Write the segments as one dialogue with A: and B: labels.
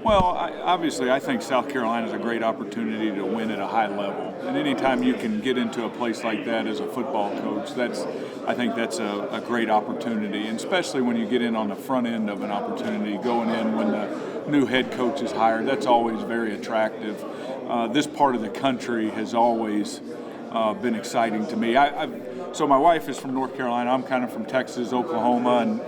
A: Well, obviously, I think South Carolina is a great opportunity to win at a high level. And anytime you can get into a place like that as a football coach, I think that's a great opportunity. And especially when you get in on the front end of an opportunity, going in when the new head coach is hired, that's always very attractive. This part of the country has always been exciting to me. So my wife is from North Carolina. I'm kind of from Texas, Oklahoma,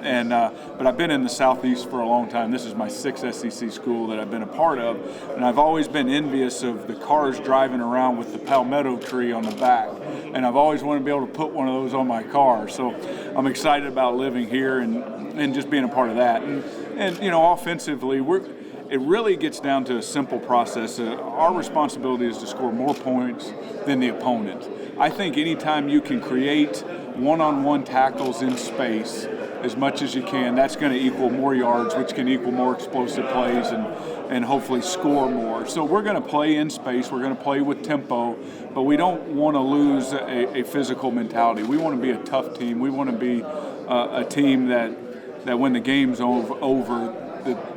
A: but I've been in the Southeast for a long time. This is my sixth SEC school that I've been a part of, and I've always been envious of the cars driving around with the palmetto tree on the back, and I've always wanted to be able to put one of those on my car. So I'm excited about living here and just being a part of that. And offensively, it really gets down to a simple process. Our responsibility is to score more points than the opponent. I think anytime you can create one-on-one tackles in space as much as you can, that's going to equal more yards, which can equal more explosive plays and hopefully score more. So we're going to play in space. We're going to play with tempo, but we don't want to lose a physical mentality. We want to be a tough team. We want to be a team that when the game's over,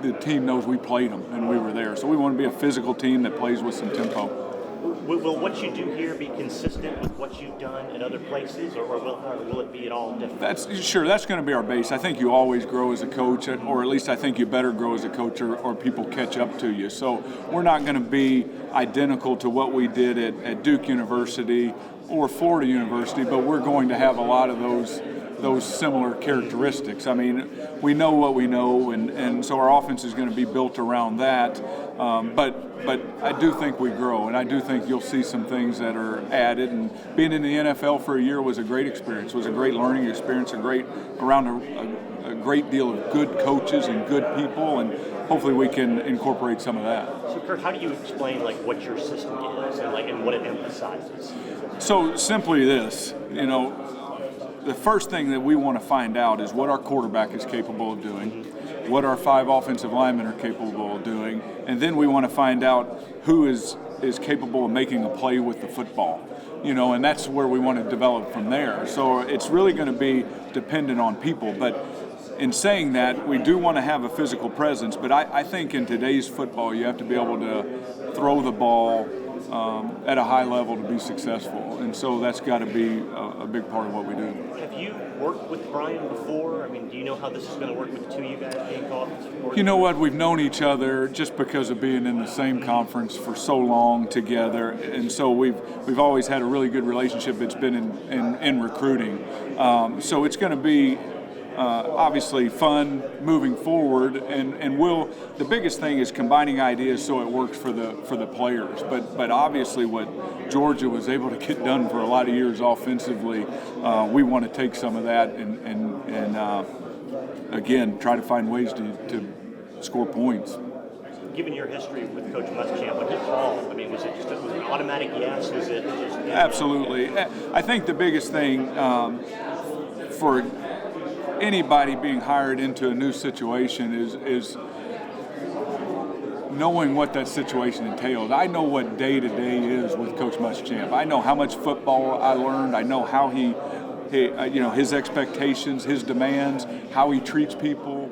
A: the team knows we played them and we were there. So we want to be a physical team that plays with some tempo.
B: Will what you do here be consistent with what you've done at other places, or will it be at all different?
A: That's going to be our base. I think you always grow as a coach, or at least I think you better grow as a coach, or people catch up to you. So we're not going to be identical to what we did at Duke University or Florida University, but we're going to have a lot of those similar characteristics. I mean, we know what we know, and so our offense is going to be built around that. But I do think we grow, and I do think you'll see some things that are added. And being in the NFL for a year was a great experience. It was a great learning experience, around a great deal of good coaches and good people, and hopefully we can incorporate some of that.
B: So, Kurt, how do you explain what your system is and what it emphasizes?
A: So simply this, the first thing that we want to find out is what our quarterback is capable of doing, what our 5 offensive linemen are capable of doing, and then we want to find out who is capable of making a play with the football, and that's where we want to develop from there. So it's really going to be dependent on people, but in saying that, we do want to have a physical presence, but I think in today's football you have to be able to throw the ball at a high level to be successful, and so that's got to be a big part of what we do.
B: Have you worked with Brian before? I mean, do you know how this is going to work with the two of you guys being offensive coordinators?
A: You know what? We've known each other just because of being in the same conference for so long together, and so we've always had a really good relationship. It's been in recruiting, so it's going to be obviously fun moving forward, and the biggest thing is combining ideas so it works for the players. But obviously what Georgia was able to get done for a lot of years offensively, we want to take some of that and again try to find ways to score points.
B: Given your history with Coach Muschamp, when he called, I mean, was it an automatic yes? Was it just
A: Absolutely. I think the biggest thing for anybody being hired into a new situation is knowing what that situation entails. I know what day-to-day is with Coach Muschamp. I know how much football I learned. I know how he his expectations, his demands, how he treats people,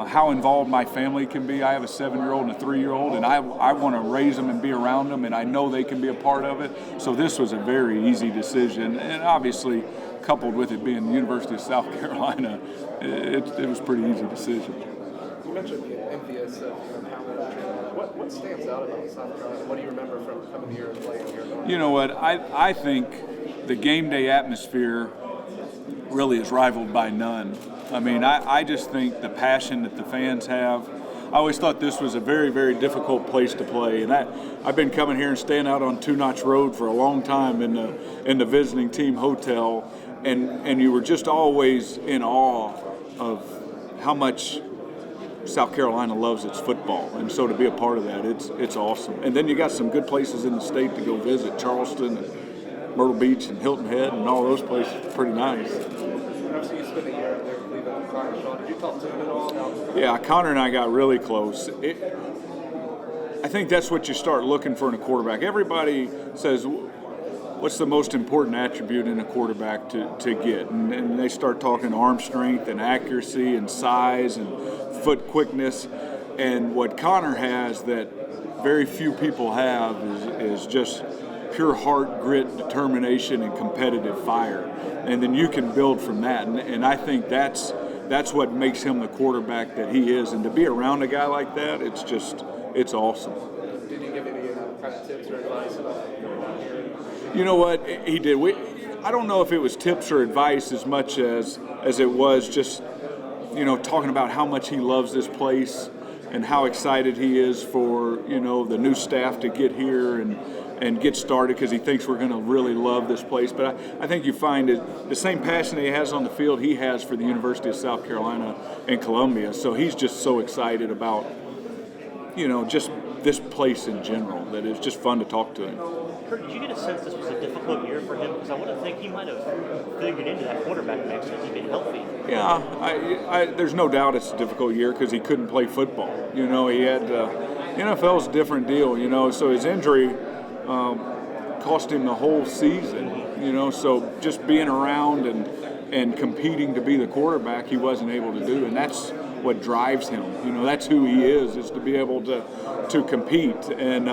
A: how involved my family can be. I have a 7-year-old and a 3-year-old, and I want to raise them and be around them, and I know they can be a part of it. So this was a very easy decision, and obviously coupled with it being the University of South Carolina, it was a pretty easy decision.
C: You mentioned the envious what stands out about South Carolina? What do you remember from coming here and playing here?
A: You know what? I think the game day atmosphere really is rivaled by none. I mean, I just think the passion that the fans have. I always thought this was a very, very difficult place to play, and I've been coming here and staying out on Two Notch Road for a long time in the visiting team hotel, and you were just always in awe of how much South Carolina loves its football, and so to be a part of that, it's awesome. And then you got some good places in the state to go visit: Charleston, and Myrtle Beach, and Hilton Head, and all those places. Pretty nice.
C: Obviously, you spent a year there in Cleveland with Connor Shaw. Did you talk to him at all?
A: Yeah, Connor and I got really close. I think that's what you start looking for in a quarterback. Everybody says, what's the most important attribute in a quarterback to get? And they start talking arm strength and accuracy and size and foot quickness. And what Connor has that very few people have is just pure heart, grit, determination, and competitive fire. And then you can build from that. And I think that's what makes him the quarterback that he is. And to be around a guy like that, it's awesome.
C: Did you give any kind of tips or advice about going out here?
A: You know what? He did. I don't know if it was tips or advice as much as it was just, talking about how much he loves this place and how excited he is for, the new staff to get here and get started because he thinks we're going to really love this place. But I think you find it, the same passion that he has on the field he has for the University of South Carolina and Columbia. So he's just so excited about, just this place in general that it's just fun to talk to him.
B: Kurt, did you get a sense this was a difficult year for him? Because I would have think he might have figured into that quarterback mix as he'd been healthy.
A: Yeah, there's no doubt it's a difficult year because he couldn't play football. He had NFL's a different deal. So his injury cost him the whole season. So just being around and competing to be the quarterback, he wasn't able to do, and that's what drives him. That's who he is to be able to compete. And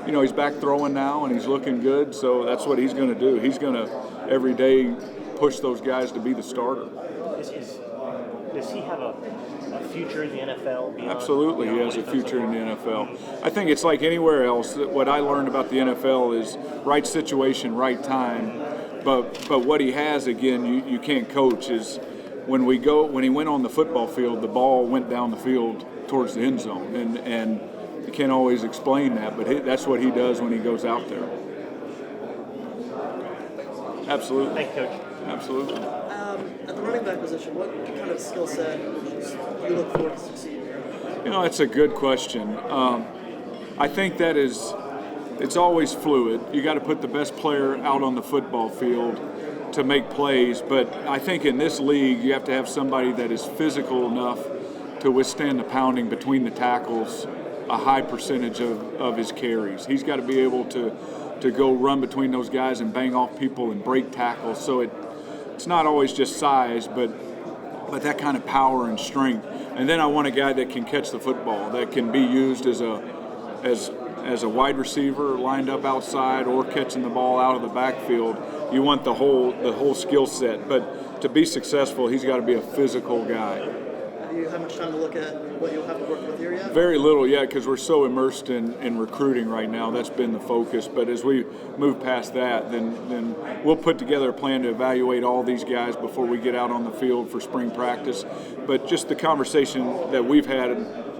A: he's back throwing now, and he's looking good. So that's what he's going to do. He's going to every day push those guys to be the starter.
B: Does he have a future in the NFL?
A: Absolutely, he has a future in the NFL. I think it's like anywhere else. What I learned about the NFL is right situation, right time. But what he has, again, you can't coach, is when he went on the football field, the ball went down the field towards the end zone, and you can't always explain that, but that's what he does when he goes out there. Absolutely.
B: Thank you, Coach.
A: Absolutely.
D: At the running back position, what kind of skill set do you look for to succeed here?
A: That's a good question. I think it's always fluid. You got to put the best player out on the football field to make plays, but I think in this league you have to have somebody that is physical enough to withstand the pounding between the tackles a high percentage of his carries. He's got to be able to go run between those guys and bang off people and break tackles. So it's not always just size, but that kind of power and strength. And then I want a guy that can catch the football, that can be used as a wide receiver lined up outside or catching the ball out of the backfield. You want the whole skill set. But to be successful, he's got to be a physical guy.
D: Have you had much time to look at what you'll have to work with here yet?
A: Very little yet, because we're so immersed in recruiting right now. That's been the focus. But as we move past that, then we'll put together a plan to evaluate all these guys before we get out on the field for spring practice. But just the conversation that we've had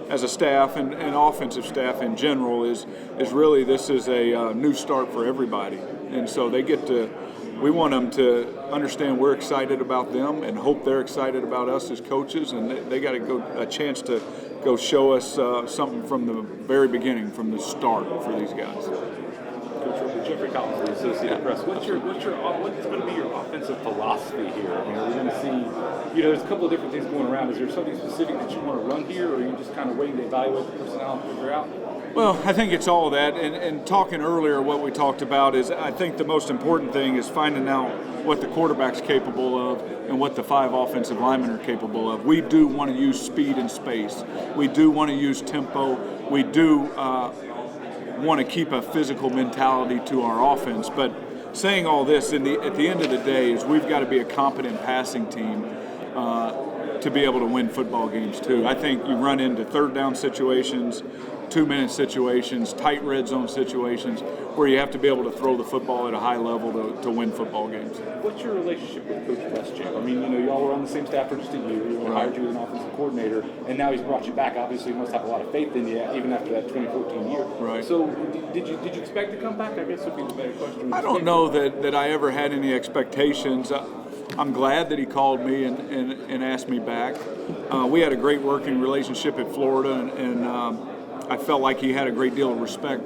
A: as a staff and offensive staff in general is really this is a new start for everybody. And so we want them to understand we're excited about them and hope they're excited about us as coaches, and they got a chance to go show us something from the very beginning, from the start for these guys.
E: Coach Jeffrey Collins, the Associated Press. What's going to be your offensive philosophy here? I mean, are we going to see, there's a couple of different things going around. Is there something specific that you want to run here, or are you just kind of waiting to evaluate the personnel and figure out?
A: Well, I think it's all that, and talking earlier, what we talked about is I think the most important thing is finding out what the quarterback's capable of and what the 5 offensive linemen are capable of. We do want to use speed and space. We do want to use tempo. We do want to keep a physical mentality to our offense. But saying all this, at the end of the day, is we've got to be a competent passing team to be able to win football games too. I think you run into third down situations, 2-minute situations, tight red zone situations where you have to be able to throw the football at a high level to win football games.
E: What's your relationship with Coach Muschamp? I mean, y'all were on the same staff for just a year. He hired you as an offensive coordinator, and now he's brought you back. Obviously, he must have a lot of faith in you, even after that 2014 year.
A: Right.
E: So, did you expect to come back? I guess would be the better question.
A: I don't know that I ever had any expectations. I'm glad that he called me and asked me back. We had a great working relationship at Florida, and I felt like he had a great deal of respect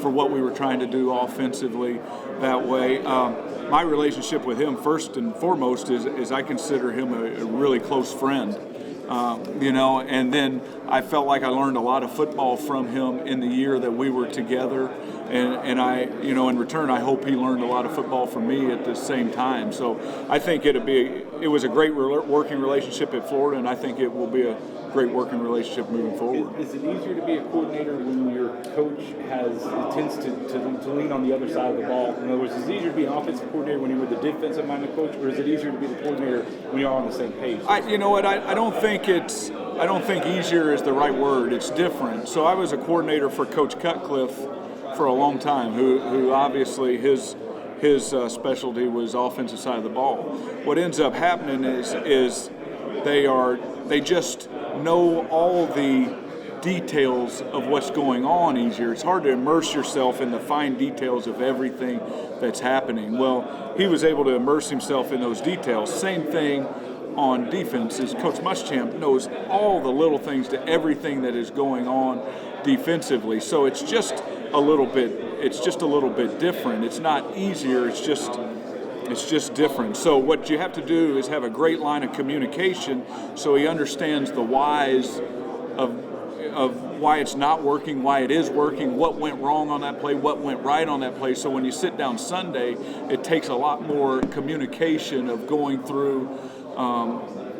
A: for what we were trying to do offensively that way. My relationship with him, first and foremost, is I consider him a really close friend. And then I felt like I learned a lot of football from him in the year that we were together, and I, in return, I hope he learned a lot of football from me at the same time. So I think it was a great working relationship at Florida, and I think it will be a great working relationship moving forward.
E: Is it easier to be a coordinator when your coach tends to lean on the other side of the ball? In other words, is it easier to be an offensive coordinator when you're with the defensive-minded coach, or is it easier to be the coordinator when you're on the same page?
A: You know what? I don't think easier is the right word. It's different. So I was a coordinator for Coach Cutcliffe for a long time, who obviously his specialty was offensive side of the ball. What ends up happening is they just know all the details of what's going on easier. It's hard to immerse yourself in the fine details of everything that's happening. Well, he was able to immerse himself in those details. Same thing on defense is Coach Muschamp knows all the little things to everything that is going on defensively. So it's just a little bit different. It's not easier, it's just different. So what you have to do is have a great line of communication so he understands the whys of why it's not working, why it is working, what went wrong on that play, what went right on that play. So when you sit down Sunday, it takes a lot more communication of going through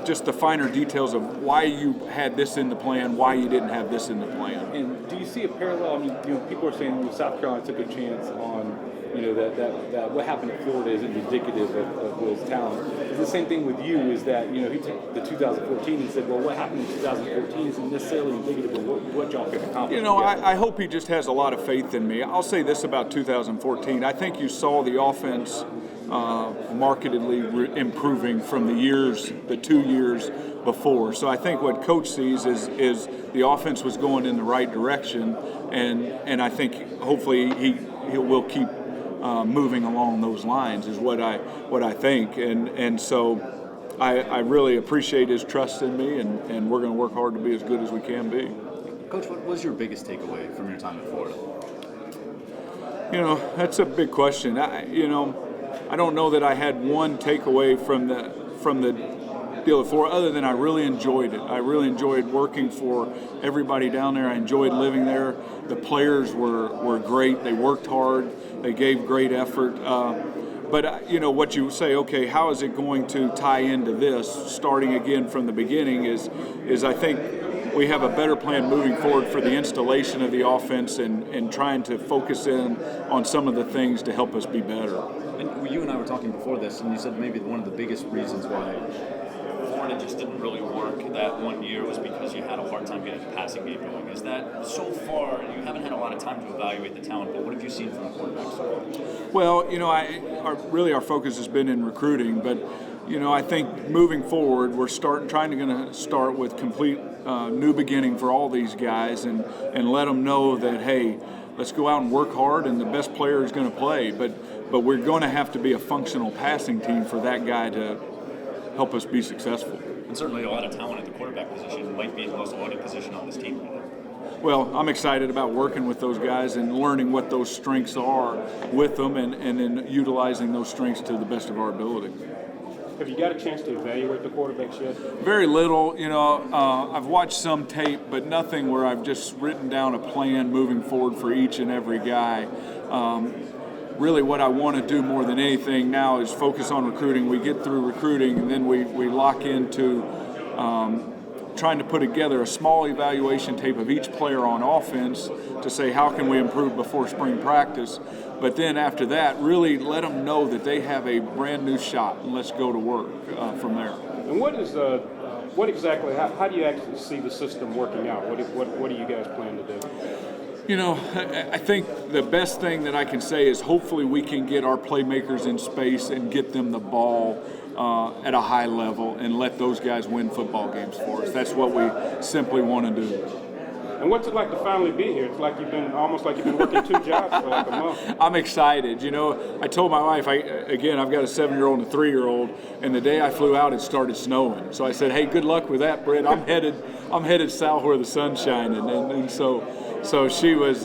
A: just the finer details of why you had this in the plan, why you didn't have this in the plan.
E: And do you see a parallel? I mean, people are saying South Carolina took a chance on, that what happened in Florida isn't indicative of Will's talent. It's the same thing with you, is that, he took the 2014 and said, well, what happened in 2014 isn't necessarily indicative of what y'all can accomplish.
A: I hope he just has a lot of faith in me. I'll say this about 2014. I think you saw the offense markedly improving from the 2 years before. So I think what Coach sees is the offense was going in the right direction, and I think hopefully he will keep moving along those lines is what I think, and so I really appreciate his trust in me, and we're going to work hard to be as good as we can be.
F: Coach, what was your biggest takeaway from your time in Florida?
A: That's a big question. I don't know that I had one takeaway from the deal of Florida, other than I really enjoyed it. I really enjoyed working for everybody down there. I enjoyed living there. The players were great. They worked hard. They gave great effort. But what you say, okay, how is it going to tie into this? Starting again from the beginning is I think we have a better plan moving forward for the installation of the offense and trying to focus in on some of the things to help us be better.
F: And you and I were talking before this, and you said maybe one of the biggest reasons why Florida just didn't really work that 1 year was because you had a hard time getting the passing game going. Is that so far? You haven't had a lot of time to evaluate the talent, but what have you seen from the quarterbacks so far?
A: Well, our focus has been in recruiting, but I think moving forward, we're trying to start with complete new beginning for all these guys, and let them know that, hey, let's go out and work hard, and the best player is going to play. But we're going to have to be a functional passing team for that guy to help us be successful.
F: And certainly a lot of talent at the quarterback position. Might be the most loaded position on this team right now.
A: Well, I'm excited about working with those guys and learning what those strengths are with them, and then utilizing those strengths to the best of our ability.
G: Have you got a chance to evaluate the quarterbacks yet?
A: Very little. I've watched some tape, but nothing where I've just written down a plan moving forward for each and every guy. Really what I want to do more than anything now is focus on recruiting. We get through recruiting, and then we lock into trying to put together a small evaluation tape of each player on offense to say how can we improve before spring practice. But then after that, really let them know that they have a brand new shot, and let's go to work from there.
G: And what exactly, how do you actually see the system working out? What do you guys plan to do?
A: I think the best thing that I can say is hopefully we can get our playmakers in space and get them the ball at a high level and let those guys win football games for us. That's what we simply want to do.
G: And what's it like to finally be here? It's like almost like you've been working 2 jobs for like a month.
A: I'm excited. I told my wife, I've got a 7-year-old and a 3-year-old, and the day I flew out, it started snowing. So I said, hey, good luck with that, Brett. I'm headed south where the sun's shining, and so she was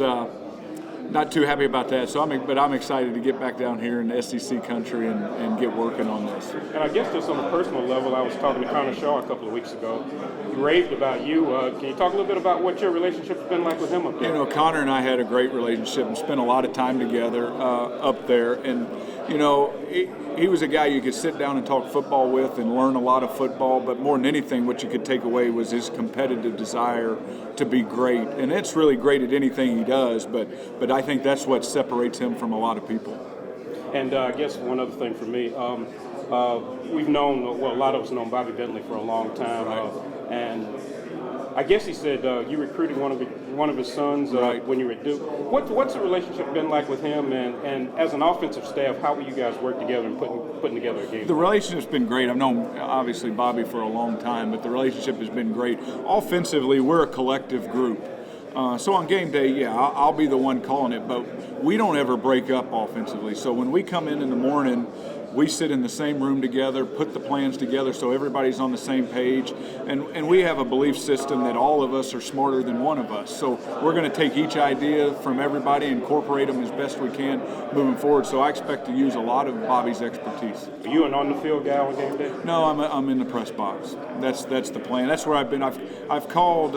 A: not too happy about that. So I'm excited to get back down here in the SEC country and get working on this.
G: And I guess just on a personal level, I was talking to Connor Shaw a couple of weeks ago. He raved about you. Can you talk a little bit about what your relationship's been like with him up there?
A: You know, Connor and I had a great relationship and spent a lot of time together up there. And, you know, he was a guy you could sit down and talk football with and learn a lot of football. But more than anything, what you could take away was his competitive desire to be great. And it's really great at anything he does, but I think that's what separates him from a lot of people.
G: And I guess one other thing for me, we've known, well, a lot of us known Bobby Bentley for a long time.
A: Right.
G: And I guess he said you recruited one of his sons
A: Right.
G: when you were at Duke. What's the relationship been like with him? And as an offensive staff, how will you guys work together and putting together a game?
A: The relationship's been great. I've known, obviously, Bobby for a long time, but the relationship has been great. Offensively, we're a collective group. So on game day, yeah, I'll be the one calling it, but we don't ever break up offensively. So when we come in the morning, we sit in the same room together, put the plans together so everybody's on the same page, and we have a belief system that all of us are smarter than one of us. So we're going to take each idea from everybody, incorporate them as best we can moving forward. So I expect to use a lot of Bobby's expertise.
G: Are you an on-the-field guy on game day?
A: No, I'm in the press box. That's the plan. That's where I've been. I've called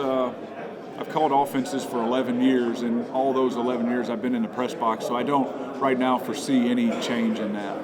A: offenses for 11 years, and all those 11 years I've been in the press box, so I don't right now foresee any change in that.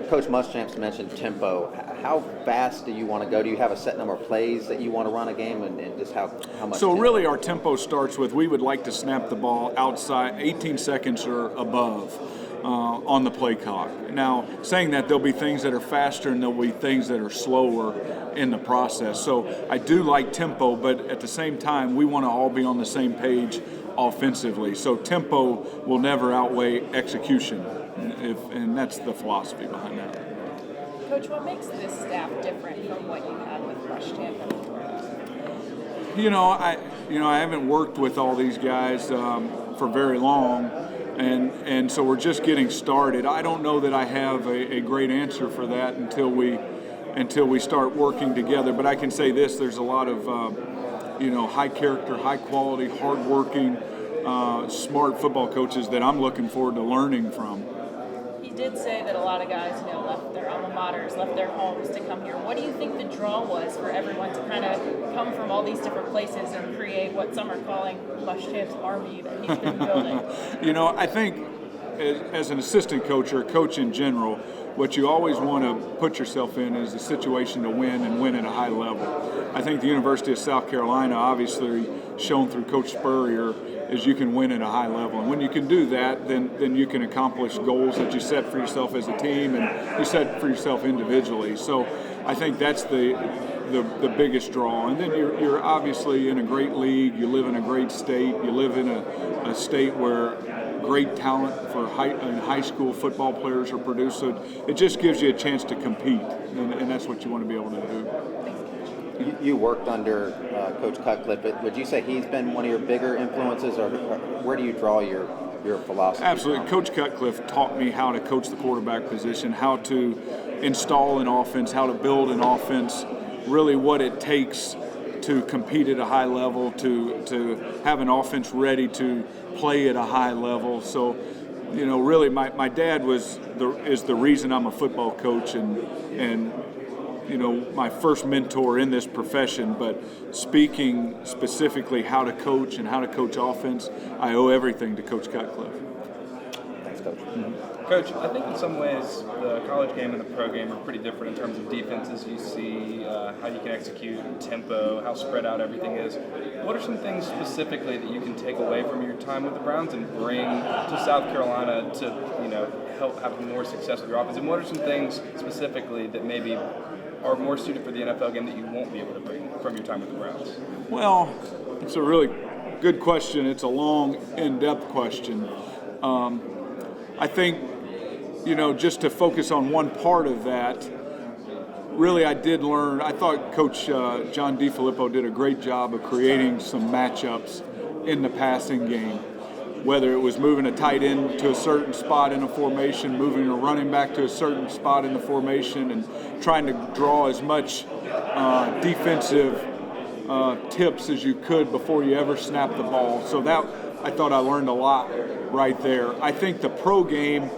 H: Coach Muschamp's mentioned tempo. How fast do you want to go? Do you have a set number of plays that you want to run a game, and just how much?
A: So
H: tempo?
A: really our tempo starts with we would like to snap the ball outside 18 seconds or above on the play clock. Now, saying that, there'll be things that are faster and there'll be things that are slower in the process. So I do like tempo, but at the same time, we want to all be on the same page offensively. So tempo will never outweigh execution, and that's the philosophy behind that.
I: Coach, what makes this staff different from what you had with Muschamp?
A: I haven't worked with all these guys for very long, and so we're just getting started. I don't know that I have a great answer for that until we start working together. But I can say this: there's a lot of high character, high quality, hardworking, smart football coaches that I'm looking forward to learning from.
I: He did say that a lot of guys, left their alma maters, left their homes to come here. What do you think the draw was for everyone to kind of come from all these different places and create what some are calling Muschamp's army that he's been building?
A: I think as an assistant coach or a coach in general, what you always want to put yourself in is a situation to win and win at a high level. I think the University of South Carolina, obviously shown through Coach Spurrier, is you can win at a high level. And when you can do that, then you can accomplish goals that you set for yourself as a team and you set for yourself individually. So I think that's the biggest draw. And then you're obviously in a great league, you live in a great state, you live in a state where great talent for high school football players are produced. So it just gives you a chance to compete, and that's what you want to be able to do.
H: You worked under Coach Cutcliffe, but would you say he's been one of your bigger influences, or where do you draw your philosophy
A: Absolutely.
H: from?
A: Coach Cutcliffe taught me how to coach the quarterback position, how to install an offense, how to build an offense, really what it takes to compete at a high level, to have an offense ready to play at a high level. So, really my dad is the reason I'm a football coach and my first mentor in this profession, but speaking specifically how to coach and how to coach offense, I owe everything to Coach Cutcliffe.
H: Thanks, Coach.
A: Mm-hmm.
J: Coach, I think in some ways the college game and the pro game are pretty different in terms of defenses. You see how you can execute, tempo, how spread out everything is. What are some things specifically that you can take away from your time with the Browns and bring to South Carolina to help have more success with your offense? And what are some things specifically that maybe are more suited for the NFL game that you won't be able to bring from your time with the Browns?
A: Well, it's a really good question. It's a long, in-depth question. I think, just to focus on one part of that, really I did learn, I thought Coach John DeFilippo did a great job of creating some matchups in the passing game, whether it was moving a tight end to a certain spot in a formation, moving a running back to a certain spot in the formation, and trying to draw as much defensive tips as you could before you ever snap the ball. So that I thought I learned a lot right there. I think the pro game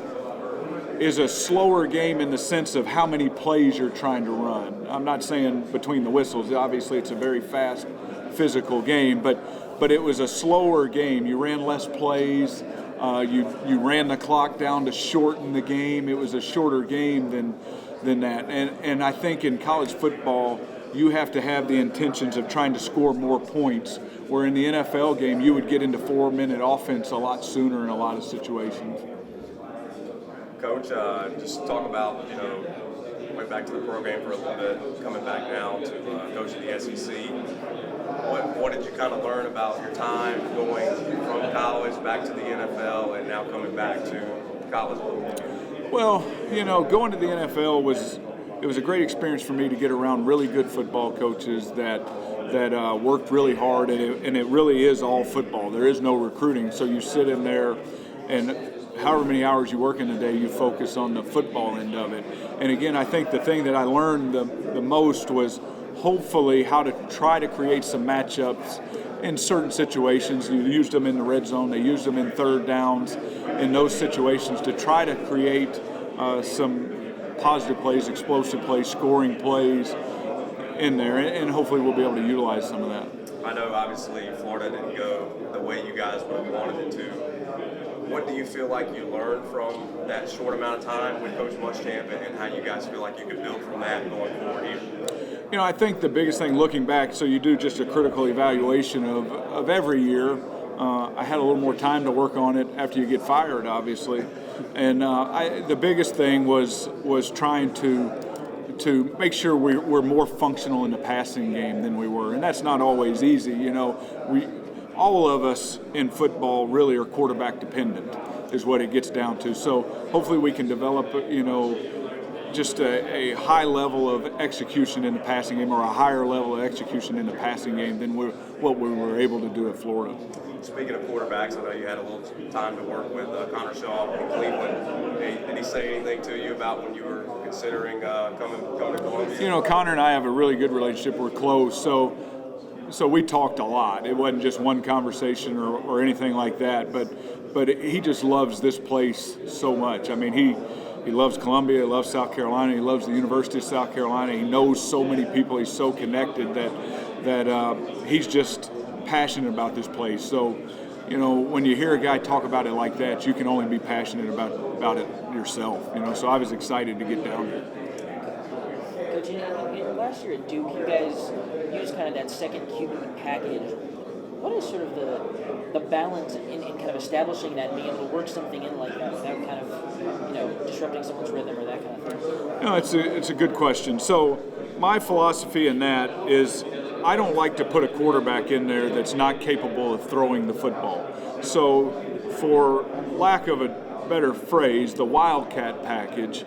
A: is a slower game in the sense of how many plays you're trying to run. I'm not saying between the whistles. Obviously, it's a very fast, physical game, but it was a slower game. You ran less plays. You ran the clock down to shorten the game. It was a shorter game than that. And I think in college football, you have to have the intentions of trying to score more points, where in the NFL game, you would get into 4-minute offense a lot sooner in a lot of situations.
K: Coach, just talk about, went back to the program for a little bit, coming back now to coach in the SEC. What did you kind of learn about your time going from college back to the NFL and now coming back to college?
A: Well, going to the NFL was a great experience for me to get around really good football coaches that worked really hard, and it really is all football. There is no recruiting, so you sit in there and however many hours you work in a day, you focus on the football end of it. And again, I think the thing that I learned the most was hopefully how to try to create some matchups in certain situations. You used them in the red zone. They used them in third downs in those situations to try to create some positive plays, explosive plays, scoring plays in there. And hopefully we'll be able to utilize some of that.
K: I know obviously Florida didn't go the way you guys would have wanted it to. What do you feel like you learned from that short amount of time with Coach Muschamp, and how you guys feel like you could build from that going forward here?
A: I think the biggest thing looking back, so you do just a critical evaluation of every year. I had a little more time to work on it after you get fired, obviously. And the biggest thing was trying to make sure we're more functional in the passing game than we were. And that's not always easy. All of us in football really are quarterback dependent, is what it gets down to. So hopefully we can develop, just a high level of execution in the passing game, or a higher level of execution in the passing game than what we were able to do at Florida.
K: Speaking of quarterbacks, I know you had a little time to work with Connor Shaw in Cleveland. Did he say anything to you about when you were considering coming to Columbia?
A: Connor and I have a really good relationship. We're close, so we talked a lot. It wasn't just one conversation or anything like that, but he just loves this place so much. I mean, he loves Columbia, he loves South Carolina, he loves the University of South Carolina. He knows so many people. He's so connected that he's just passionate about this place. So, when you hear a guy talk about it like that, you can only be passionate about it yourself. So I was excited to get down here.
L: Coach, last year at Duke, you guys used kind of that second QB package. What is sort of the balance in kind of establishing that, being able to work something in like that without kind of, disrupting someone's rhythm or that kind of thing?
A: It's a good question. So my philosophy in that is I don't like to put a quarterback in there that's not capable of throwing the football. So for lack of a better phrase, the Wildcat package,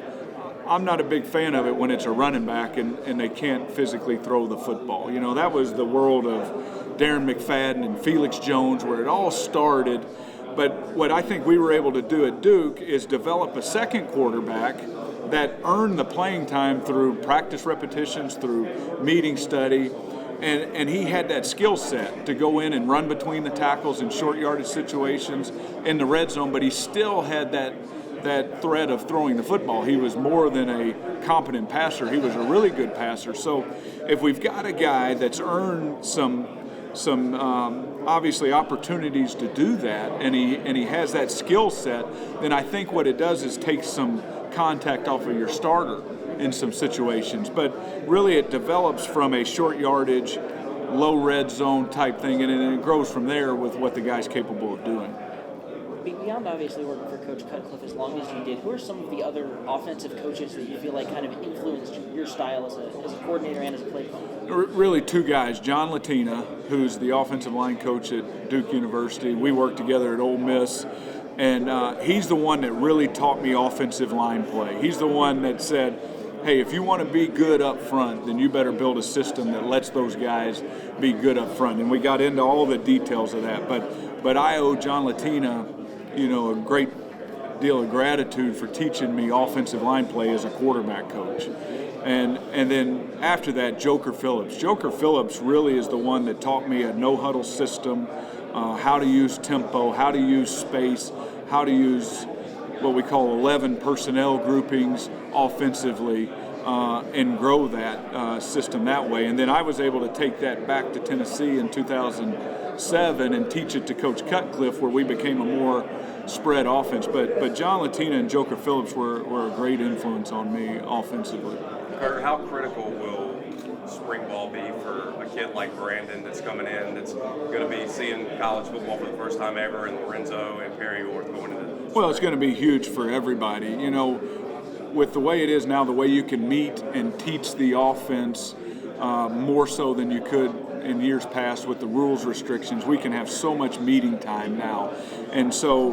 A: I'm not a big fan of it when it's a running back and they can't physically throw the football. That was the world of Darren McFadden and Felix Jones where it all started. But what I think we were able to do at Duke is develop a second quarterback that earned the playing time through practice repetitions, through meeting study, and he had that skill set to go in and run between the tackles in short yardage situations in the red zone, but he still had that threat of throwing the football. He was more than a competent passer. He was a really good passer. So if we've got a guy that's earned some obviously opportunities to do that, and he has that skill set, then I think what it does is take some contact off of your starter in some situations. But really it develops from a short yardage, low red zone type thing, and it grows from there with what the guy's capable of doing.
L: Beyond obviously working for Coach Cutcliffe as long as you did, who are some of the other offensive coaches that you feel like kind of influenced your style as a coordinator and as a play caller?
A: Really two guys. John Latina, who's the offensive line coach at Duke University. We worked together at Ole Miss, and he's the one that really taught me offensive line play. He's the one that said, hey, if you want to be good up front, then you better build a system that lets those guys be good up front. And we got into all the details of that. But I owe John Latina, a great deal of gratitude for teaching me offensive line play as a quarterback coach. And then after that, Joker Phillips. Joker Phillips really is the one that taught me a no-huddle system, how to use tempo, how to use space, how to use what we call 11 personnel groupings offensively, and grow that system that way. And then I was able to take that back to Tennessee in 2007 and teach it to Coach Cutcliffe, where we became a more spread offense. But John Latina and Joker Phillips were a great influence on me offensively.
K: Kurt, how critical will spring ball be for a kid like Brandon that's coming in, that's going to be seeing college football for the first time ever, and Lorenzo and Perry Orth going into the
A: Well, it's going to be huge for everybody. You know, with the way it is now, the way you can meet and teach the offense more so than you could in years past with the rules restrictions, we can have so much meeting time now. And so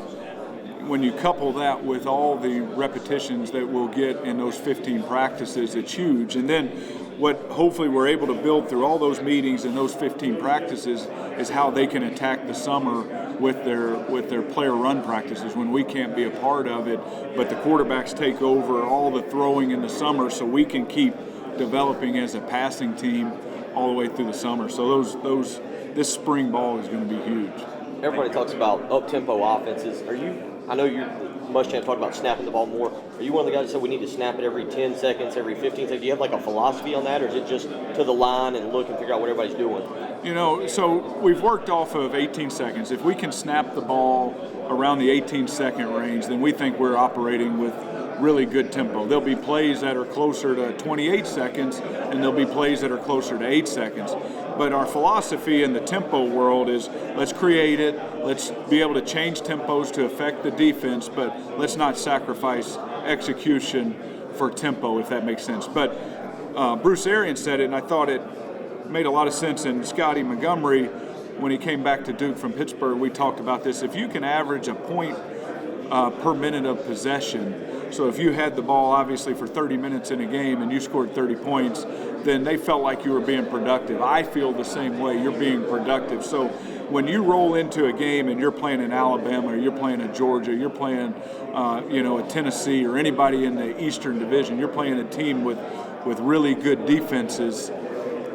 A: when you couple that with all the repetitions that we'll get in those 15 practices, it's huge. And then what hopefully we're able to build through all those meetings and those 15 practices is how they can attack the summer with their player run practices when we can't be a part of it, but the quarterbacks take over all the throwing in the summer so we can keep developing as a passing team all the way through the summer. So this spring ball is going to be huge.
M: Everybody talks about up-tempo offenses. I know Muschamp talked about snapping the ball more. Are you one of the guys that said we need to snap it every 10 seconds, every 15 seconds? Do you have like a philosophy on that, or is it just to the line and look and figure out what everybody's doing?
A: You know, so we've worked off of 18 seconds. If we can snap the ball around the 18-second range, then we think we're operating with really good tempo. There'll be plays that are closer to 28 seconds, and there'll be plays that are closer to 8 seconds. But our philosophy in the tempo world is let's create it, let's be able to change tempos to affect the defense, but let's not sacrifice execution for tempo, if that makes sense. But Bruce Arians said it, and I thought it made a lot of sense. And Scotty Montgomery, when he came back to Duke from Pittsburgh, we talked about this. If you can average a point per minute of possession, so if you had the ball obviously for 30 minutes in a game and you scored 30 points, then they felt like you were being productive. I feel the same way. You're being productive. So when you roll into a game and you're playing in Alabama, or you're playing in Georgia, you're playing a Tennessee or anybody in the Eastern Division, you're playing a team with really good defenses,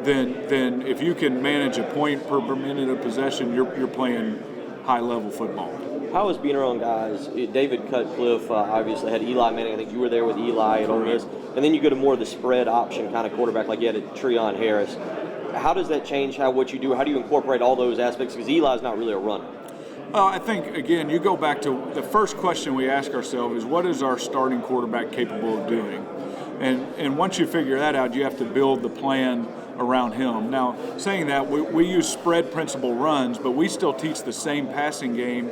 A: then if you can manage a point per minute of possession, you're playing high-level football.
M: How is being around guys? David Cutcliffe obviously had Eli Manning. I think you were there with Eli at Ole Miss. And then you go to more of the spread option kind of quarterback like you had at Treon Harris. How does that change what you do? How do you incorporate all those aspects? Because Eli's not really a runner.
A: Well, I think, again, you go back to the first question we ask ourselves is what is our starting quarterback capable of doing? And once you figure that out, you have to build the plan around him. Now, saying that, we use spread principle runs, but we still teach the same passing game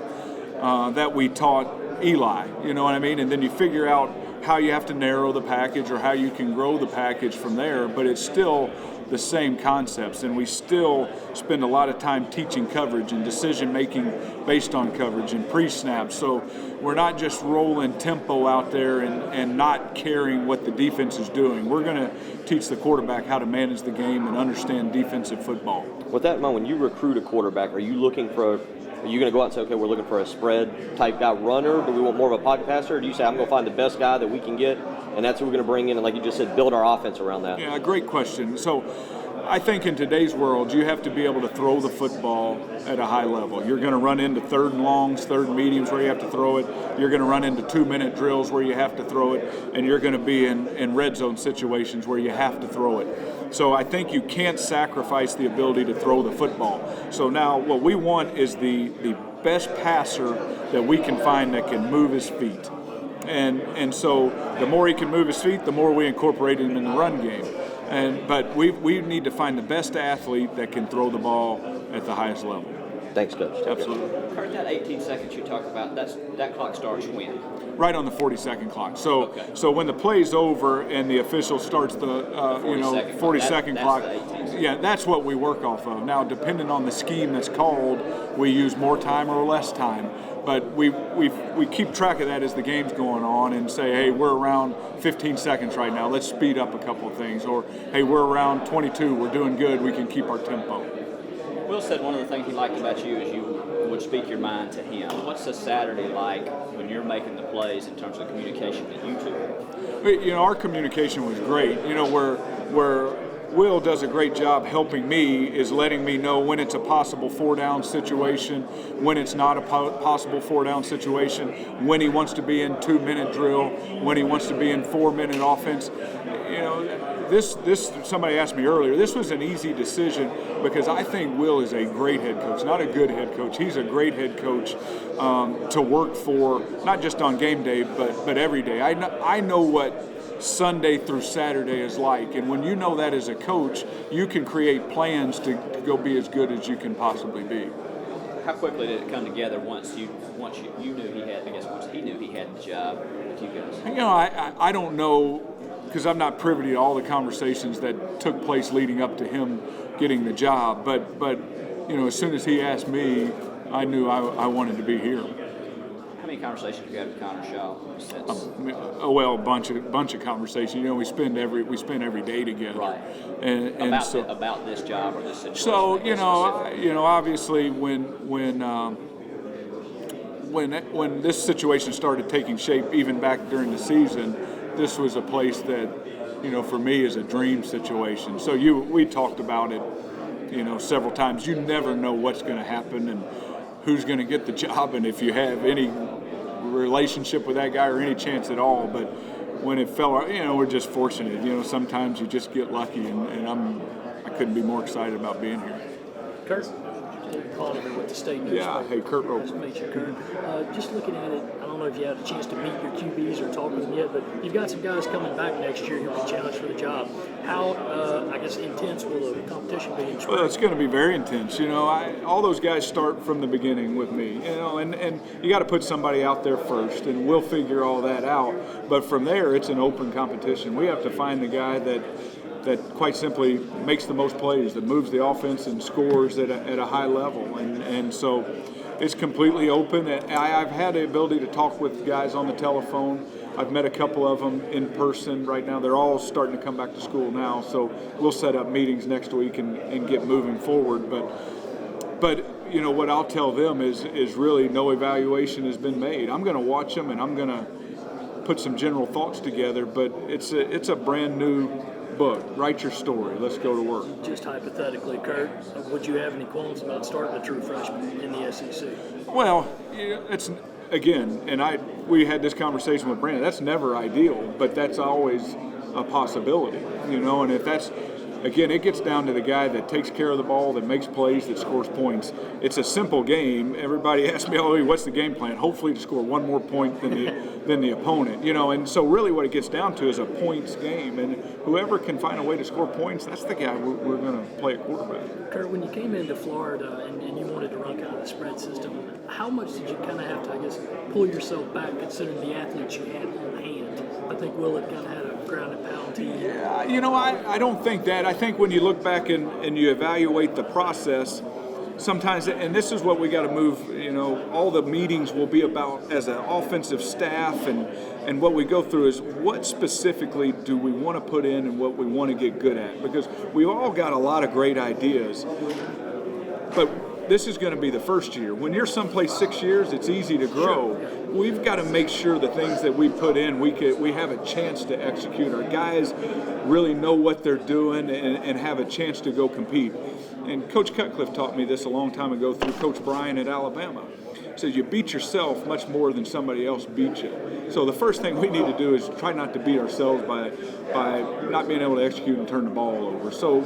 A: that we taught Eli, you know what I mean? And then you figure out how you have to narrow the package or how you can grow the package from there, but it's still the same concepts, and we still spend a lot of time teaching coverage and decision making based on coverage and pre-snap. So we're not just rolling tempo out there and not caring what the defense is doing. We're going to teach the quarterback how to manage the game and understand defensive football.
M: With that in mind, when you recruit a quarterback, are you going to go out and say, okay, we're looking for a spread type guy runner? Do we want more of a pocket passer? Or do you say, I'm going to find the best guy that we can get, and that's who we're going to bring in, and like you just said, build our offense around that?
A: Yeah, great question. So I think in today's world, you have to be able to throw the football at a high level. You're going to run into third and longs, third and mediums where you have to throw it. You're going to run into 2-minute drills where you have to throw it, and you're going to be in red zone situations where you have to throw it. So I think you can't sacrifice the ability to throw the football. So now what we want is the best passer that we can find that can move his feet. And so the more he can move his feet, the more we incorporate him in the run game. But we need to find the best athlete that can throw the ball at the highest level.
M: Thanks, Coach.
A: Absolutely.
L: Kurt, that 18 seconds you talk about, that clock starts when?
A: Right on the 40-second clock. So when the play's over and the official starts the 40-second clock, yeah, that's what we work off of. Now, depending on the scheme that's called, we use more time or less time. But we keep track of that as the game's going on and say, hey, we're around 15 seconds right now. Let's speed up a couple of things. Or, hey, we're around 22. We're doing good. We can keep our tempo.
L: Will said one of the things he liked about you is you would speak your mind to him. What's a Saturday like when you're making the plays in terms of communication that you two?
A: Our communication was great. Where Will does a great job helping me, is letting me know when it's a possible 4-down situation, when it's not a possible 4-down situation, when he wants to be in 2-minute drill, when he wants to be in 4-minute offense. You know, this somebody asked me earlier, this was an easy decision because I think Will is a great head coach, not a good head coach. He's a great head coach to work for, not just on game day, but every day. I know what Sunday through Saturday is like, and when you know that as a coach, you can create plans to go be as good as you can possibly be.
M: How quickly did it come together once you knew he had, I guess once he knew he had the job with you guys?
A: You know, I don't know, because I'm not privy to all the conversations that took place leading up to him getting the job, but you know, as soon as he asked me, I knew I wanted to be here.
M: How many conversations have you had with Connor Shaw since?
A: Well, a bunch of conversations. You know, we spend every day together.
M: Right.
A: And
M: about this job or this situation.
A: So you know, obviously when this situation started taking shape, even back during the season, this was a place that, you know, for me is a dream situation. So we talked about it, you know, several times. You never know what's going to happen and who's going to get the job, and if you have any relationship with that guy or any chance at all. But when it fell out, you know, we're just fortunate. You know, sometimes you just get lucky, and I couldn't be more excited about being here.
N: Kurt, Oliver with the state newspaper.
A: Yeah, hey, Kurt.
N: Nice to meet you, Kurt. Just looking at it, I don't know if you had a chance to meet your QBs or talk with them yet, but you've got some guys coming back next year who'll be challenged for the job. How, I guess, intense will the competition be in spring?
A: Well, it's going to be very intense. You know, all those guys start from the beginning with me. You know, and you got to put somebody out there first, and we'll figure all that out. But from there, it's an open competition. We have to find the guy that quite simply makes the most plays, that moves the offense and scores at a high level. And so it's completely open. I've had the ability to talk with guys on the telephone. I've met a couple of them in person right now. They're all starting to come back to school now, so we'll set up meetings next week and get moving forward. But you know, what I'll tell them is really no evaluation has been made. I'm going to watch them, and I'm going to put some general thoughts together, but it's a brand new book. Write your story. Let's go to work.
N: Just hypothetically, Kurt, would you have any qualms about starting a true freshman in the SEC?
A: Well, it's again, and we had this conversation with Brandon. That's never ideal, but that's always a possibility, you know. And if that's, again, it gets down to the guy that takes care of the ball, that makes plays, that scores points. It's a simple game. Everybody asks me, "Oh, what's the game plan?" Hopefully, to score one more point than the opponent, you know. And so, really, what it gets down to is a points game. And whoever can find a way to score points, that's the guy we're going to play a quarterback.
N: Kurt, when you came into Florida and you wanted to run kind of the spread system, how much did you kind of have to, I guess, pull yourself back considering the athletes you had on hand? I think Willett kind of had a ground and pound team.
A: Yeah, you know, I don't think that. I think when you look back and you evaluate the process, sometimes, and this is what we got to move, you know, all the meetings will be about as an offensive staff, and what we go through is what specifically do we want to put in and what we want to get good at, because we've all got a lot of great ideas, but this is going to be the first year. When you're someplace 6 years, it's easy to grow. We've got to make sure the things that we put in, we have a chance to execute. Our guys really know what they're doing and have a chance to go compete. And Coach Cutcliffe taught me this a long time ago through Coach Bryan at Alabama. He says you beat yourself much more than somebody else beat you. So the first thing we need to do is try not to beat ourselves by not being able to execute and turn the ball over. So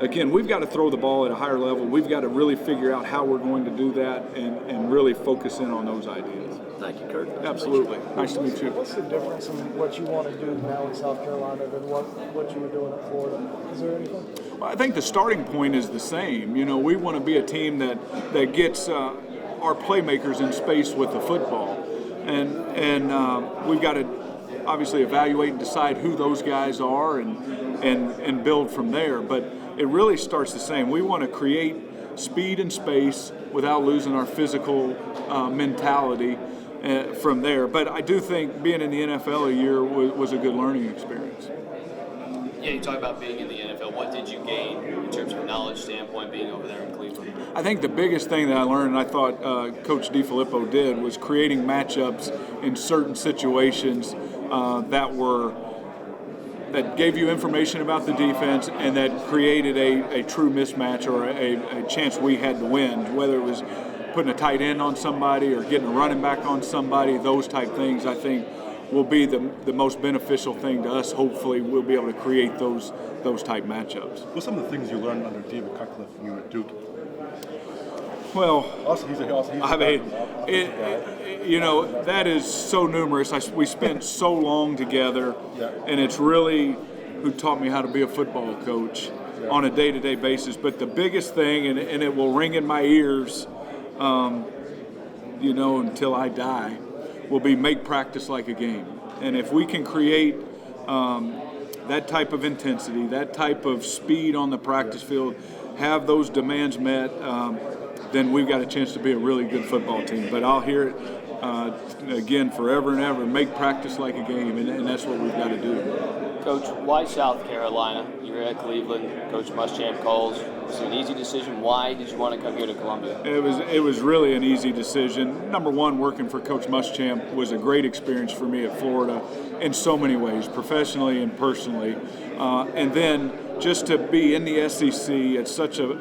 A: again, we've got to throw the ball at a higher level. We've got to really figure out how we're going to do that and really focus in on those ideas.
N: Thank you, Kurt.
A: Absolutely. Nice to meet you.
O: What's the difference in what you want to do now in South Carolina than what you were doing in Florida? Is there anything?
A: Well, I think the starting point is the same. You know, we want to be a team that gets our playmakers in space with the football. And we've got to obviously evaluate and decide who those guys are and build from there. But it really starts the same. We want to create speed and space without losing our physical mentality from there. But I do think being in the NFL a year was a good learning experience.
F: Yeah, you talk about being in the NFL. What did you gain in terms of a knowledge standpoint being over there in Cleveland?
A: I think the biggest thing that I learned, and I thought Coach DiFilippo did, was creating matchups in certain situations that were that gave you information about the defense and that created a true mismatch or a chance we had to win, whether it was putting a tight end on somebody or getting a running back on somebody, those type things, I think will be the most beneficial thing to us. Hopefully we'll be able to create those type matchups.
P: What's some of the things you learned under David Cutcliffe when you were at Duke?
A: Well,
P: he's
A: I mean, that is so numerous. We spent so long together, and it's really who taught me how to be a football coach on a day-to-day basis. But the biggest thing, and it will ring in my ears, until I die, will be make practice like a game. And if we can create that type of intensity, that type of speed on the practice field, have those demands met, then we've got a chance to be a really good football team. But I'll hear it again forever and ever, make practice like a game, and that's what we've got to do.
Q: Coach, why South Carolina? You're at Cleveland. Coach Muschamp calls. Was it an easy decision? Why did you want to come here to Columbia?
A: It was really an easy decision. Number one, working for Coach Muschamp was a great experience for me at Florida in so many ways, professionally and personally. And then just to be in the SEC at such a,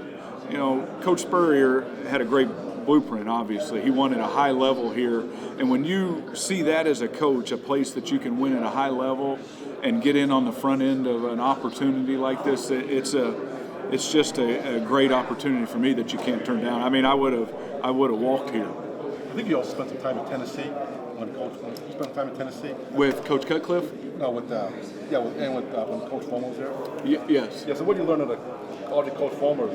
A: Coach Spurrier had a great blueprint, obviously. He won at a high level here. And when you see that as a coach, a place that you can win at a high level and get in on the front end of an opportunity like this, it's just a great opportunity for me that you can't turn down. I mean, I would have walked here.
P: I think you also spent some time in Tennessee. You spent time in Tennessee
A: with Coach Cutcliffe?
P: No, when Coach Fulmer was there.
A: Yes.
P: Yeah. So what did you learn of Coach Fulmer?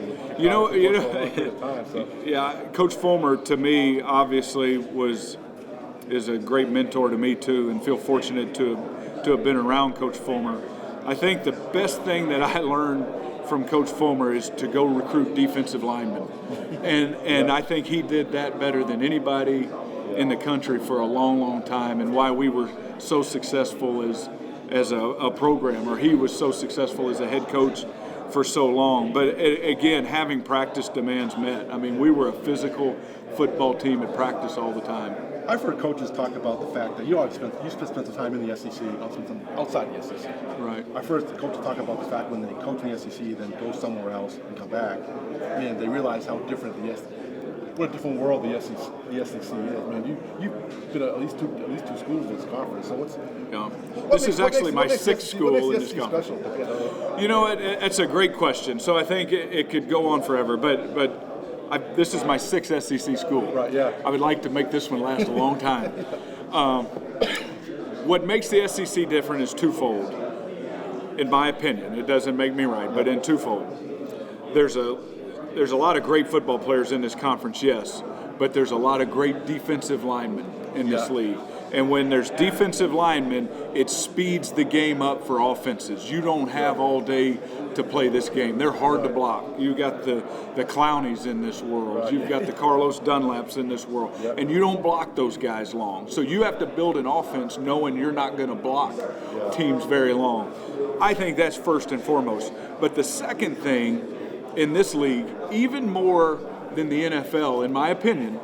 A: Coach Fulmer to me obviously is a great mentor to me too, and feel fortunate to have been around Coach Fulmer. I think the best thing that I learned from Coach Fulmer is to go recruit defensive linemen, and I think he did that better than anybody in the country for a long, long time, and why we were so successful as a program, or he was so successful as a head coach for so long. But again, having practice demands met. I mean, we were a physical football team at practice all the time.
P: I've heard coaches talk about the fact that you spent some time in the SEC, outside the SEC.
A: Right.
P: I've heard the coaches talk about the fact when they coach in the SEC, then go somewhere else and come back, and they realize how different what a different world the SEC is. I mean, you've been at least two schools in this conference. So
A: this is actually my sixth school in this conference. It's a great question. So I think it could go on forever, but this is my sixth SEC school.
P: Right, yeah.
A: I would like to make this one last a long time. What makes the SEC different is twofold, in my opinion. It doesn't make me right, but in twofold. There's a lot of great football players in this conference, yes, but there's a lot of great defensive linemen in this league. And when there's defensive linemen, it speeds the game up for offenses. You don't have all day to play this game. They're hard to block. You've got the Clowneys in this world. You've got the Carlos Dunlaps in this world. And you don't block those guys long. So you have to build an offense knowing you're not going to block teams very long. I think that's first and foremost. But the second thing in this league, even more than the NFL, in my opinion,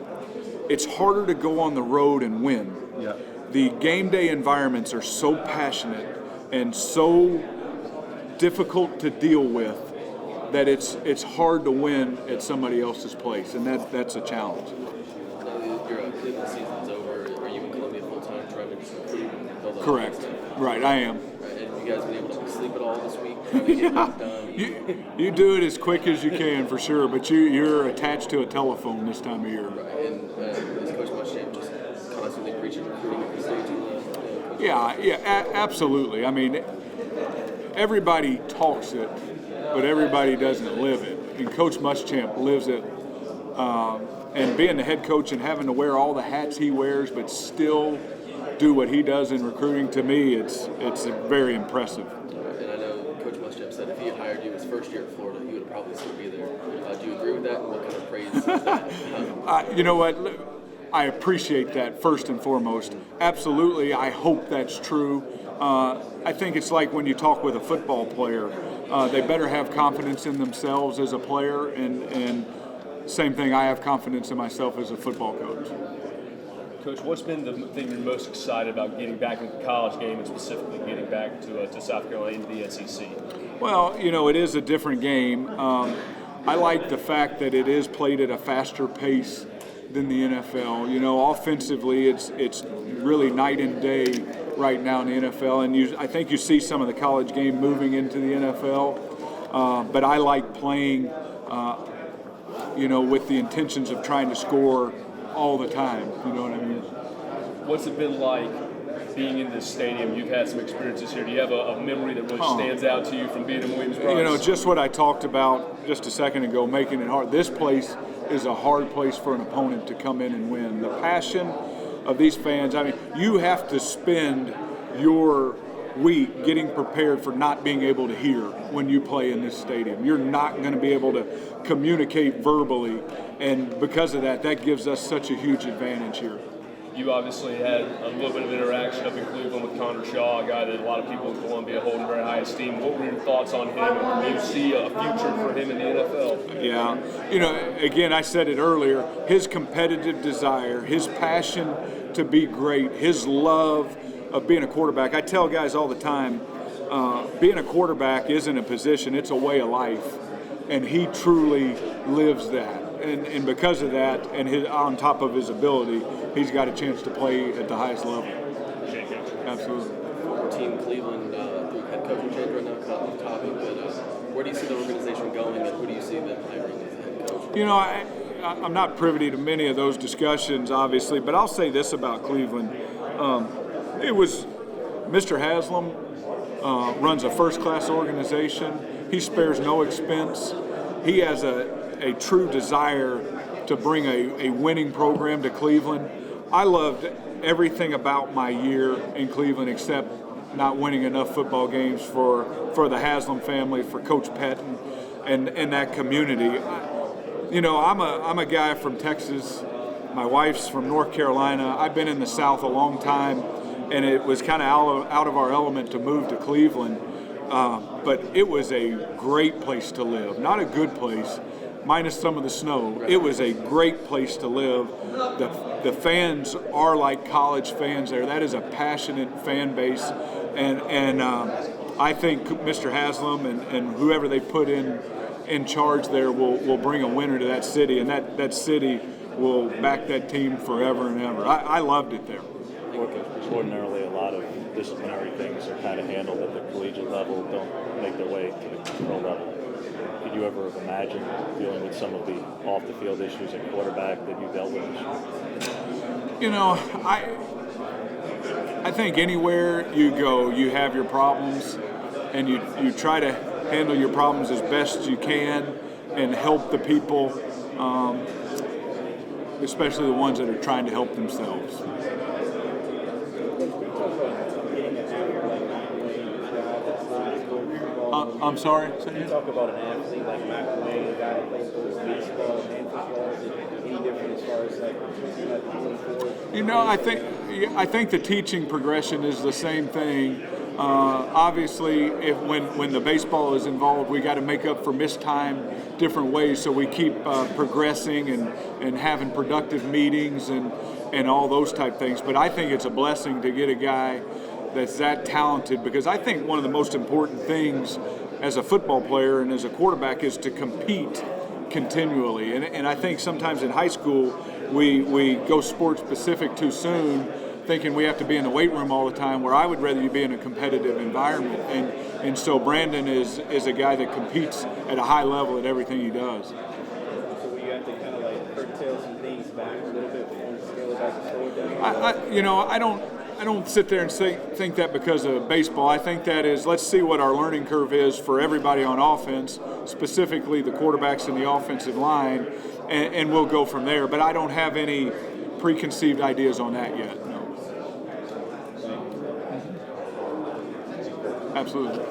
A: it's harder to go on the road and win.
P: Yeah.
A: The game day environments are so passionate and so difficult to deal with that it's hard to win at somebody else's place, and that's a challenge.
Q: Your Cleveland season's over. Are you in Columbia full time trying to just build up?
A: Correct. Right, I am.
Q: Right. And you guys been able to sleep at all this week? Trying to get that done?
A: You do it as quick as you can for sure, but you're attached to a telephone this time of year.
Q: Right. And is Coach Muschamp just constantly preaching recruiting at the stage of the
A: absolutely. I mean, everybody talks it, but everybody doesn't live it. And Coach Muschamp lives it. And being the head coach and having to wear all the hats he wears, but still do what he does in recruiting, to me, it's very impressive.
Q: And I know Coach Muschamp said if he had hired you his first year at Florida, he would probably still be there. Do you agree with that? And what kind of praise is that?
A: You know what? I appreciate that first and foremost. Absolutely, I hope that's true. I think it's like when you talk with a football player, they better have confidence in themselves as a player, and same thing, I have confidence in myself as a football coach.
J: Coach, what's been the thing you're most excited about getting back into the college game and specifically getting back to South Carolina into the SEC?
A: Well, it is a different game. I like the fact that it is played at a faster pace than the NFL. Offensively, it's really night and day right now in the NFL, and I think you see some of the college game moving into the NFL. But I like playing, with the intentions of trying to score all the time. You know what I mean?
J: What's it been like being in this stadium? You've had some experiences here. Do you have a memory that really stands out to you from being in Williams-Brice?
A: Just what I talked about just a second ago, making it hard. This place is a hard place for an opponent to come in and win. The passion of these fans, you have to spend your week getting prepared for not being able to hear when you play in this stadium. You're not going to be able to communicate verbally, and because of that gives us such a huge advantage here.
J: You obviously had a little bit of interaction up in Cleveland with Connor Shaw, a guy that a lot of people in Columbia hold in very high esteem. What were your thoughts on him, and do you see a future for him in the NFL?
A: Yeah. Again, I said it earlier, his competitive desire, his passion to be great, his love of being a quarterback. I tell guys all the time, being a quarterback isn't a position, it's a way of life. And he truly lives that. And because of that, and on top of his ability, he's got a chance to play at the highest level. Absolutely.
R: Team Cleveland, head coaching change right now, kind of off topic, but where do you see the organization going, and who do you see them hiring as head coach?
A: I'm not privy to many of those discussions, obviously, but I'll say this about Cleveland. It was Mr. Haslam runs a first-class organization. He spares no expense. He has a true desire to bring a winning program to Cleveland. I loved everything about my year in Cleveland except not winning enough football games for the Haslam family, for Coach Patton, and that community. I'm a guy from Texas. My wife's from North Carolina. I've been in the South a long time, and it was kind of out of our element to move to Cleveland. But it was a great place to live. Not a good place, minus some of the snow. It was a great place to live. The fans are like college fans there. That is a passionate fan base. And I think Mr. Haslam and whoever they put in charge there will bring a winner to that city. And that city will back that team forever and ever. I loved it there.
S: Ordinarily, a lot of disciplinary things are kind of handled at the collegiate level, don't make their way to the pro level. Could you ever have imagined dealing with some of the off-the-field issues at quarterback that you dealt with this year?
A: I think anywhere you go, you have your problems, and you try to handle your problems as best you can and help the people, especially the ones that are trying to help themselves. I'm sorry?
T: Can you talk about an athlete like McElwain, a guy that plays both baseball and football? Is it any different as far as going forward?
A: I think the teaching progression is the same thing. Obviously, when the baseball is involved, we got to make up for missed time different ways, so we keep progressing and having productive meetings and all those type things. But I think it's a blessing to get a guy that's that talented, because I think one of the most important things as a football player and as a quarterback is to compete continually. And I think sometimes in high school we go sport specific too soon, thinking we have to be in the weight room all the time, where I would rather you be in a competitive environment. And so Brandon is a guy that competes at a high level at everything he does.
T: So we have to kind of like curtail some things back a little bit before we scale it back and slow it down?
A: I don't sit there and think that because of baseball. I think that is, let's see what our learning curve is for everybody on offense, specifically the quarterbacks in the offensive line, and we'll go from there. But I don't have any preconceived ideas on that yet. No. Absolutely.